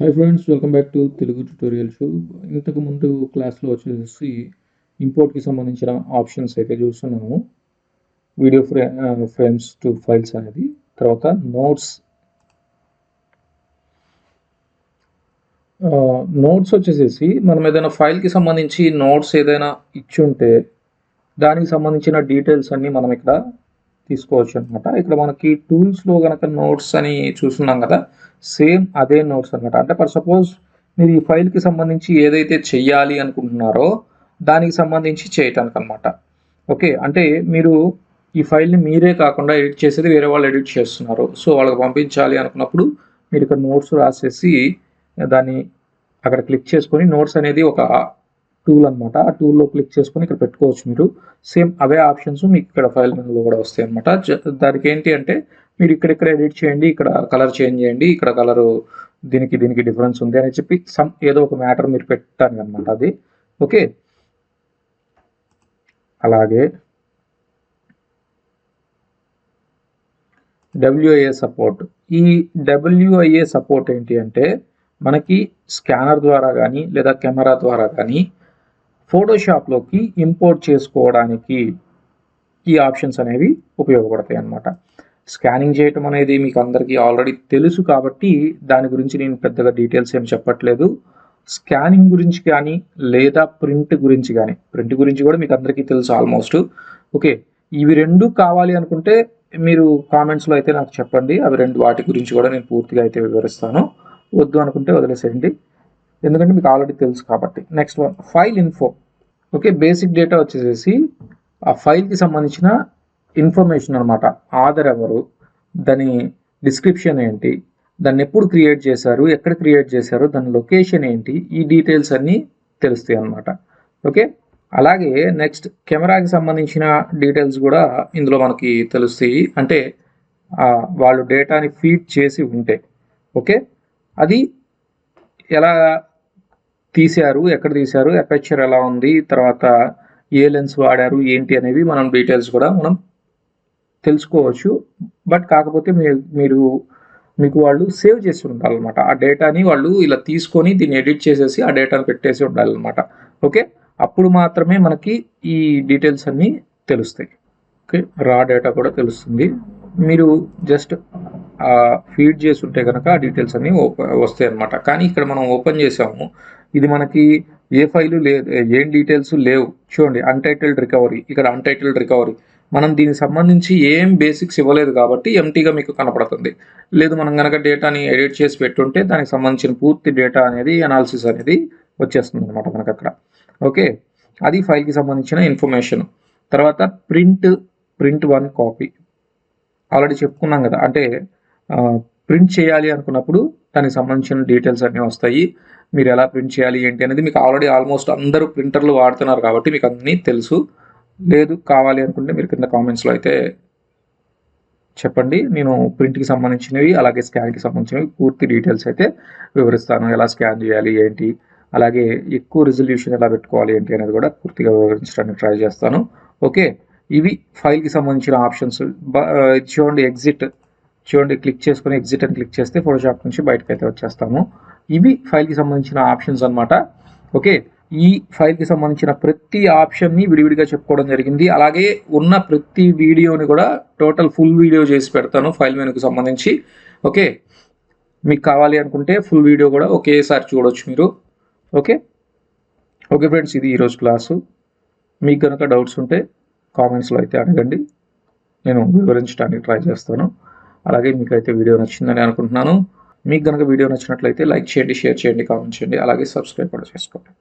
Hi friends, welcome back to Telugu tutorial show. ఇంతకు ముందు క్లాస్లో వచ్చేసి ఇంపోర్ట్కి సంబంధించిన ఆప్షన్స్ అయితే చూస్తున్నాము. వీడియో ఫ్రేమ్స్ టు ఫైల్స్ అనేది, తర్వాత నోట్స్ వచ్చేసేసి మనం ఏదైనా ఫైల్కి సంబంధించి నోట్స్ ఏదైనా ఇచ్చి ఉంటే దానికి సంబంధించిన డీటెయిల్స్ అన్నీ మనం ఇక్కడ తీసుకోవచ్చు అనమాట. ఇక్కడ మనకి టూల్స్లో కనుక నోట్స్ అని చూస్తున్నాం కదా, సేమ్ అదే నోట్స్ అనమాట. అంటే ఫర్ సపోజ్ మీరు ఈ ఫైల్కి సంబంధించి ఏదైతే చెయ్యాలి అనుకుంటున్నారో దానికి సంబంధించి చేయటానికి అనమాట. ఓకే, అంటే మీరు ఈ ఫైల్ని మీరే కాకుండా ఎడిట్ చేసేది వేరే వాళ్ళు ఎడిట్ చేస్తున్నారు, సో వాళ్ళకి పంపించాలి అనుకున్నప్పుడు మీరు ఇక్కడ నోట్స్ రాసేసి దాన్ని అక్కడ క్లిక్ చేసుకొని నోట్స్ అనేది ఒక టూల్ అనమాట. ఆ టూల్లో క్లిక్ చేసుకొని ఇక్కడ పెట్టుకోవచ్చు. మీరు సేమ్ అవే ఆప్షన్స్ మీకు ఇక్కడ ఫైల్ మెనూలో కూడా వస్తాయి అనమాట. దానికి ఏంటి అంటే మీరు ఇక్కడ ఎడిట్ చేయండి, ఇక్కడ కలర్ చేంజ్ చేయండి, ఇక్కడ కలరు దీనికి డిఫరెన్స్ ఉంది అని చెప్పి ఏదో ఒక మ్యాటర్ మీరు పెట్టాలి అనమాట అది. ఓకే, అలాగే WIA సపోర్ట్. ఈ WIA సపోర్ట్ ఏంటి అంటే మనకి స్కానర్ ద్వారా కానీ లేదా కెమెరా ద్వారా కానీ ఫోటోషాప్లోకి ఇంపోర్ట్ చేసుకోవడానికి ఈ ఆప్షన్స్ అనేవి ఉపయోగపడతాయి అన్నమాట. స్కానింగ్ చేయటం అనేది మీకు అందరికీ ఆల్రెడీ తెలుసు కాబట్టి దాని గురించి నేను పెద్దగా డీటెయిల్స్ ఏం చెప్పట్లేదు. స్కానింగ్ గురించి కానీ లేదా ప్రింట్ గురించి కూడా మీకు అందరికీ తెలుసు ఆల్మోస్ట్. ఓకే, ఇవి రెండు కావాలి అనుకుంటే మీరు కామెంట్స్లో అయితే నాకు చెప్పండి. వాటి గురించి కూడా నేను పూర్తిగా అయితే వివరిస్తాను. వద్దు అనుకుంటే వదిలేసేయండి, ఎందుకంటే మీకు ఆల్రెడీ తెలుసు కాబట్టి. Next one, file info. Okay, basic data వచ్చేసేసి ఆ ఫైల్కి సంబంధించిన ఇన్ఫర్మేషన్ అనమాట. ఆథర్ ఎవరు, దాని డిస్క్రిప్షన్ ఏంటి, దాన్ని ఎప్పుడు క్రియేట్ చేశారు, ఎక్కడ క్రియేట్ చేశారు, దాని లొకేషన్ ఏంటి, ఈ డీటెయిల్స్ అన్నీ తెలుస్తాయి అన్నమాట. ఓకే, అలాగే నెక్స్ట్ కెమెరాకి సంబంధించిన డీటెయిల్స్ కూడా ఇందులో మనకి తెలుస్తాయి. అంటే వాళ్ళు డేటాని ఫీడ్ చేసి ఉంటే, ఓకే, అది ఎలా తీశారు, ఎక్కడ తీశారు, అపర్చర్ ఎలా ఉంది, తర్వాత ఏ లెన్స్ వాడారు ఏంటి అనేవి మనం డీటెయిల్స్ కూడా మనం తెలుసుకోవచ్చు. బట్ కాకపోతే మీకు వాళ్ళు సేవ్ చేసి ఉండాలన్నమాట. ఆ డేటాని వాళ్ళు ఇలా తీసుకొని దీన్ని ఎడిట్ చేసేసి ఆ డేటాను పెట్టేసి ఉండాలన్నమాట. ఓకే, అప్పుడు మాత్రమే మనకి ఈ డీటెయిల్స్ అన్నీ తెలుస్తాయి. ఓకే, రా డేటా కూడా తెలుస్తుంది. మీరు జస్ట్ ఫీడ్ చేసి ఉంటే కనుక ఆ డీటెయిల్స్ అన్నీ వస్తాయి అన్నమాట. కానీ ఇక్కడ మనం ఓపెన్ చేసాము, ఇది మనకి ఏ ఫైలు లేదు, ఏం డీటెయిల్స్ లేవు. చూడండి, అన్టైటిల్డ్ రికవరీ. ఇక్కడ అన్టైటిల్డ్ రికవరీ మనం దీనికి సంబంధించి ఏం బేసిక్స్ ఇవ్వలేదు కాబట్టి ఎంటీగా మీకు కనపడుతుంది. లేదు, మనం కనుక డేటాని ఎడిట్ చేసి పెట్టుంటే దానికి సంబంధించిన పూర్తి డేటా అనేది అనాలిసిస్ అనేది వచ్చేస్తుంది అనమాట మనకు అక్కడ. ఓకే, అది ఫైల్కి సంబంధించిన ఇన్ఫర్మేషన్. తర్వాత ప్రింట్ 1 కాపీ ఆల్రెడీ చెప్పుకున్నాం కదా. అంటే ప్రింట్ చేయాలి అనుకున్నప్పుడు దానికి సంబంధించిన డీటెయిల్స్ అన్నీ వస్తాయి. మీరు ఎలా ప్రింట్ చేయాలి ఏంటి అనేది మీకు ఆల్రెడీ ఆల్మోస్ట్ అందరూ ప్రింటర్లు వాడుతున్నారు కాబట్టి మీకు అన్నీ తెలుసు. లేదు, కావాలి అనుకుంటే మీరు కింద కామెంట్స్లో అయితే చెప్పండి. నేను ప్రింట్కి సంబంధించినవి అలాగే స్కాన్కి సంబంధించినవి పూర్తి డీటెయిల్స్ అయితే వివరిస్తాను. ఎలా స్కాన్ చేయాలి ఏంటి, అలాగే ఎక్కువ రిజల్యూషన్ ఎలా పెట్టుకోవాలి ఏంటి అనేది కూడా పూర్తిగా వివరించడానికి ట్రై చేస్తాను. ఓకే, ఇవి ఫైల్కి సంబంధించిన ఆప్షన్స్. చూడండి, క్లిక్ చేసుకొని ఎగ్జిట్ అని క్లిక్ చేస్తే ఫోటోషాప్ నుంచి బయటకు అయితే వచ్చేస్తాము. ఇవి ఫైల్కి సంబంధించిన ఆప్షన్స్ అనమాట. ఓకే, ఈ ఫైల్కి సంబంధించిన ప్రతి ఆప్షన్ని విడివిడిగా చెప్పుకోవడం జరిగింది. అలాగే ఉన్న ప్రతి వీడియోని కూడా టోటల్ ఫుల్ వీడియో చేసి పెడతాను ఫైల్ మెనూకి సంబంధించి. ఓకే, మీకు కావాలి అనుకుంటే ఫుల్ వీడియో కూడా ఒకేసారి చూడొచ్చు మీరు. ఓకే ఫ్రెండ్స్, ఇది ఈరోజు క్లాసు. మీకు కనుక డౌట్స్ ఉంటే కామెంట్స్లో అయితే అడగండి, నేను వివరించడానికి ట్రై చేస్తాను. అలాగే మీకైతే వీడియో నచ్చిందని అనుకుంటున్నాను. మీకు కనుక వీడియో నచ్చినట్లయితే లైక్ చేయండి, షేర్ చేయండి, కామెంట్ చేయండి, అలాగే సబ్స్క్రైబ్ కూడా చేసుకోండి.